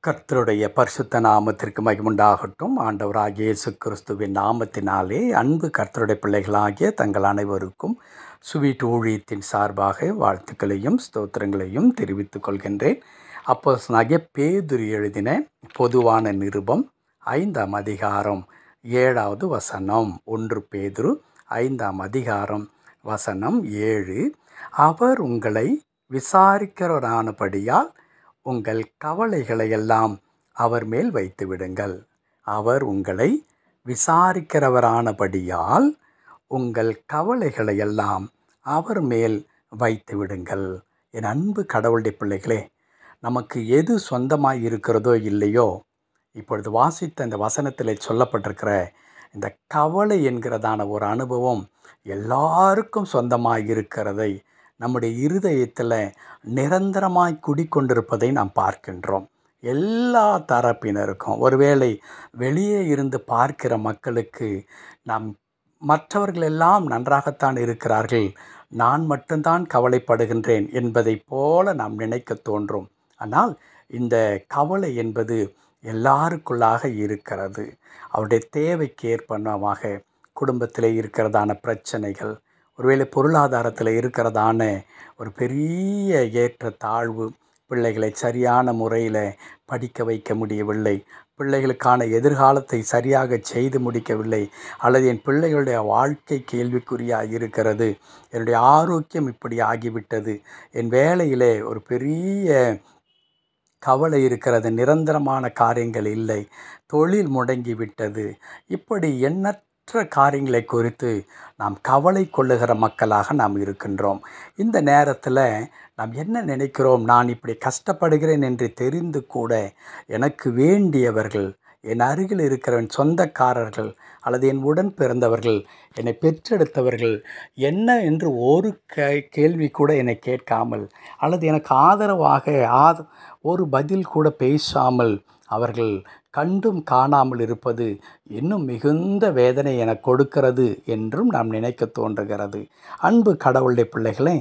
கர்த்தருடைய பரிசுத்த நாமத்திற்கு மகிமுண்டாகட்டும். ஆண்டவராகிய இயேசு கிறிஸ்துவின் நாமத்தினாலே அன்பு கர்த்தருடைய பிள்ளைகளாகிய தங்கள் அனைவருக்கும் சுவீட் ஊழியத்தின் சார்பாக வாழ்த்துக்களையும் ஸ்தோத்திரங்களையும் தெரிவித்துக் கொள்கின்றேன். அப்போஸ்தலனாகிய பேதுரு எழுதின பொதுவான நிருபம் 5ஆம் அதிகாரம் 7வது வசனம். 1 பேதுரு 5ஆம் அதிகாரம் வசனம் 7. அவர் உங்களை விசாரிக்கிறவரானபடியால் உங்கள் கவலைகளையெல்லாம் அவர் மேல் வைத்து விடுங்கள். அவர் உங்களை விசாரிக்கிறவரானபடியால் உங்கள் கவலைகளையெல்லாம் அவர் மேல் வைத்து விடுங்கள். என் அன்பு கடவுளுடைய பிள்ளைகளே, நமக்கு எது சொந்தமாய் இருக்கிறதோ இல்லையோ, இப்பொழுது வாசித்த இந்த வசனத்தில் சொல்லப்பட்டிருக்கிற இந்த கவலை என்கிறதான ஒரு அனுபவம் எல்லாருக்கும் சொந்தமாய் இருக்கிறதை, நம்முடைய இருதயத்தில் நிரந்தரமாய் குடிக்கொண்டிருப்பதை நாம் பார்க்கின்றோம். எல்லா தரப்பினருக்கும், ஒருவேளை வெளியே இருந்து பார்க்கிற மக்களுக்கு நாம் மற்றவர்களெல்லாம் நன்றாகத்தான் இருக்கிறார்கள், நான் மட்டும்தான் கவலைப்படுகின்றேன் என்பதை போல நாம் நினைக்க தோன்றும். ஆனால் இந்த கவலை என்பது எல்லாருக்குள்ளாக இருக்கிறது. அவருடைய தேவைக்கேற்பனமாக குடும்பத்தில் இருக்கிறதான பிரச்சனைகள், ஒருவேளை பொருளாதாரத்தில் இருக்கிறதான ஒரு பெரிய ஏற்ற தாழ்வு, பிள்ளைகளை சரியான முறையில் படிக்க வைக்க முடியவில்லை, பிள்ளைகளுக்கான எதிர்காலத்தை சரியாக செய்து முடிக்கவில்லை, அல்லது என் பிள்ளைகளுடைய வாழ்க்கை கேள்விக்குறியாக இருக்கிறது, என்னுடைய ஆரோக்கியம் இப்படி ஆகிவிட்டது, என் வேலையிலே ஒரு பெரிய கவலை இருக்கிறது, நிரந்தரமான காரியங்கள் இல்லை, தொழில் முடங்கிவிட்டது, இப்படி எண்ணற்ற காரியங்களை குறித்து நாம் கவலை கொள்ளுகிற மக்களாக நாம் இருக்கின்றோம். இந்த நேரத்தில் நாம் என்ன நினைக்கிறோம்? நான் இப்படி கஷ்டப்படுகிறேன் என்று தெரிந்து கூட எனக்கு வேண்டியவர்கள், என் அருகில் இருக்கிற என் சொந்தக்காரர்கள் அல்லது என் உடன் பிறந்தவர்கள், என்னை பெற்றெடுத்தவர்கள் என்ன என்று ஒரு கேள்வி கூட என்னை கேட்காமல், அல்லது எனக்கு ஆதரவாக ஒரு பதில் கூட பேசாமல் அவர்கள் கண்டும் காணாமல் இருப்பது இன்னும் மிகுந்த வேதனை எனக்கு கொடுக்கிறது என்றும் நாம் நினைக்க தோன்றுகிறது. அன்பு கடவுளுடைய பிள்ளைகளே,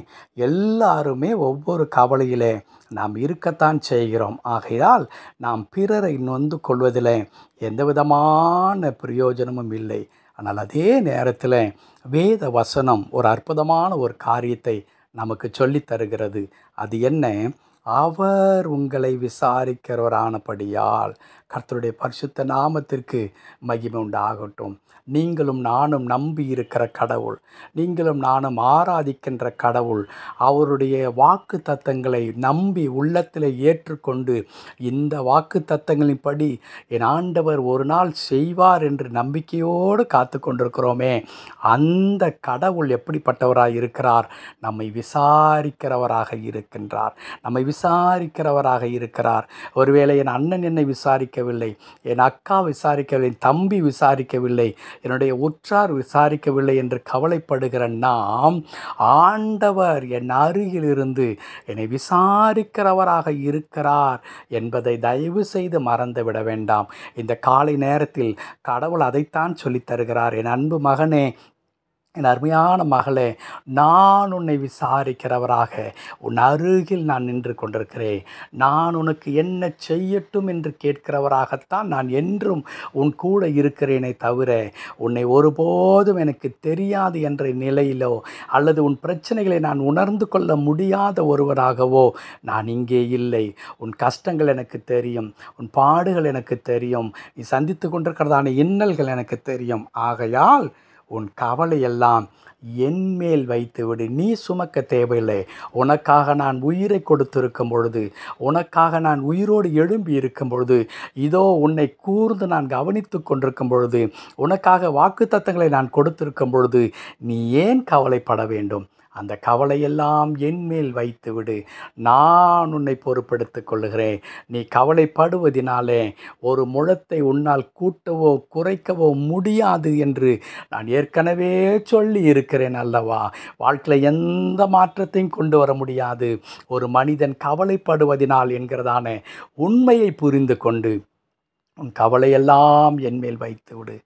எல்லாருமே ஒவ்வொரு கவலையிலே நாம் இருக்கத்தான் செய்கிறோம். ஆகையால் நாம் பிறரை நொந்து கொள்வதில் எந்த விதமான பிரயோஜனமும் இல்லை. ஆனால் அதே நேரத்தில் வேத வசனம் ஒரு அற்புதமான ஒரு காரியத்தை நமக்கு சொல்லித் தருகிறது. அது என்ன? அவர் உங்களை விசாரிக்கிறவரானபடியால். கர்த்தருடைய பரிசுத்த நாமத்திற்கு மகிமை உண்டாகட்டும். நீங்களும் நானும் நம்பி இருக்கிற கடவுள், நீங்களும் நானும் ஆராதிக்கின்ற கடவுள், அவருடைய வாக்கு தத்தங்களை நம்பி உள்ளத்தில் ஏற்றுக்கொண்டு இந்த வாக்கு தத்தங்களின்படி என் ஆண்டவர் ஒரு நாள் செய்வார் என்று நம்பிக்கையோடு காத்து கொண்டிருக்கிறோமே, அந்த கடவுள் எப்படிப்பட்டவராக இருக்கிறார்? நம்மை விசாரிக்கிறவராக இருக்கின்றார். நம்மை விசாரிக்கிறவராக இருக்கிறார். ஒருவேளை என் அண்ணன் என்னை விசாரிக்கவில்லை, என் அக்கா விசாரிக்கவில்லை, என் தம்பி விசாரிக்கவில்லை, என்னுடைய உற்றார் விசாரிக்கவில்லை என்று கவலைப்படுகிற நாம், ஆண்டவர் என் அருகில் இருந்து என்னை விசாரிக்கிறவராக இருக்கிறார் என்பதை தயவு செய்து மறந்துவிட வேண்டாம். இந்த காலை நேரத்தில் கடவுள் அதைத்தான் சொல்லித் தருகிறார். என் அன்பு மகனே, என் அருமையான மகளே, நான் உன்னை விசாரிக்கிறவராக உன் அருகில் நான் நின்று கொண்டிருக்கிறேன். நான் உனக்கு என்ன செய்யட்டும் என்று கேட்கிறவராகத்தான் நான் என்றும் உன் கூட இருக்கிறேனே தவிர, உன்னை ஒருபோதும் எனக்கு தெரியாது என்ற நிலையிலோ அல்லது உன் பிரச்சனைகளை நான் உணர்ந்து கொள்ள முடியாத ஒருவராகவோ நான் இங்கே இல்லை. உன் கஷ்டங்கள் எனக்கு தெரியும், உன் பாடுகள் எனக்கு தெரியும், நீ சந்தித்து கொண்டிருக்கிறதான இன்னல்கள் எனக்கு தெரியும். ஆகையால் உன் கவலையெல்லாம் என் மேல் வைத்து விடு. நீ சுமக்க தேவையில்லை. உனக்காக நான் உயிரை கொடுத்திருக்கும் பொழுது, உனக்காக நான் உயிரோடு எழும்பி இருக்கும் பொழுது, இதோ உன்னை கூர்ந்து நான் கவனித்து கொண்டிருக்கும் பொழுது, உனக்காக வாக்குத்தத்தங்களை நான் கொடுத்திருக்கும் பொழுது, நீ ஏன் கவலைப்பட வேண்டும்? அந்த கவலையெல்லாம் என் மேல் வைத்து விடு. நான் உன்னை பொறுப்பெடுத்துக் கொள்ளுகிறேன். நீ கவலைப்படுவதினாலே ஒரு முழத்தை உன்னால் கூட்டவோ குறைக்கவோ முடியாது என்று நான் ஏற்கனவே சொல்லி இருக்கிறேன் அல்லவா? வாழ்க்கையில் எந்த மாற்றத்தையும் கொண்டு வர முடியாது. ஒரு மனிதன் கவலைப்படுவதினால் என்கிறதான உண்மையை புரிந்து கொண்டு உன் கவலையெல்லாம் என் மேல் வைத்து விடு.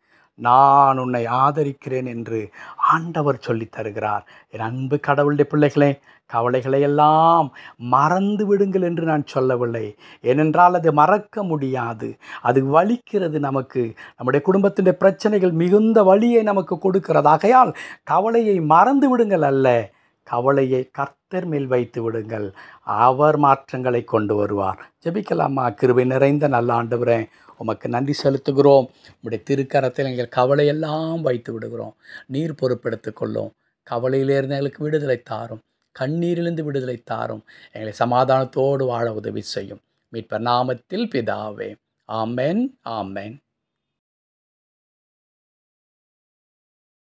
நான் உன்னை ஆதரிக்கிறேன் என்று ஆண்டவர் சொல்லித் தருகிறார். என் அன்பு கடவுளுடைய பிள்ளைகளே, கவலைகளை எல்லாம் மறந்து விடுங்கள் என்று நான் சொல்லவில்லை. ஏனென்றால் அது மறக்க முடியாது. அது வலிக்கிறது நமக்கு. நம்முடைய குடும்பத்தின் பிரச்சனைகள் மிகுந்த வலியை நமக்கு கொடுக்கிறது. ஆகையால் கவலையை மறந்து விடுங்கள் அல்ல, கவலையை கர்த்தர் மேல் வைத்து விடுங்கள். அவர் மாற்றங்களை கொண்டு வருவார். ஜெபிக்கலாமா? கிருபை நிறைந்த நல்ல ஆண்டவரே, உமக்கு நன்றி செலுத்துகிறோம். உம்முடைய திருக்கரத்தில் எங்கள் கவலையெல்லாம் வைத்து விடுகிறோம். நீர் பொறுப்பெடுத்துக் கொள்ளும். கவலையிலிருந்து எங்களுக்கு விடுதலை தாரும். கண்ணீரிலிருந்து விடுதலை தாரும். எங்களை சமாதானத்தோடு வாழ உதவி செய்யும். மீட்பர் நாமத்தில் பிதாவே. ஆமென், ஆமென்.